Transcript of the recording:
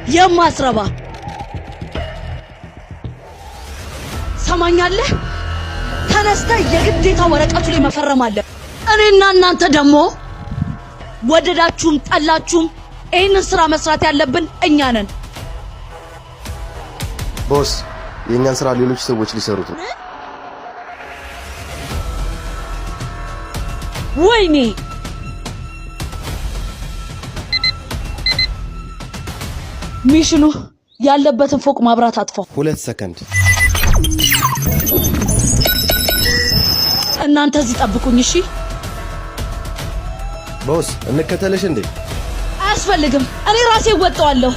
የማስረባ ሰማኛለህ? ተነስተህ የግዴታ ወረቀቱ ላይ መፈረም አለ። እኔና እናንተ ደግሞ ወደዳችሁም ጠላችሁም ይህንን ስራ መስራት ያለብን እኛ ነን። ቦስ የእኛን ስራ ሌሎች ሰዎች ሊሰሩት ነው። ወይኔ ሚሽኑ ያለበትን ፎቅ ማብራት አጥፋው። 2 ሰከንድ። እናንተ እዚህ ጠብቁኝ እሺ? ቦስ እንከተልሽ እንዴ? አያስፈልግም፣ እኔ ራሴ እወጣዋለሁ።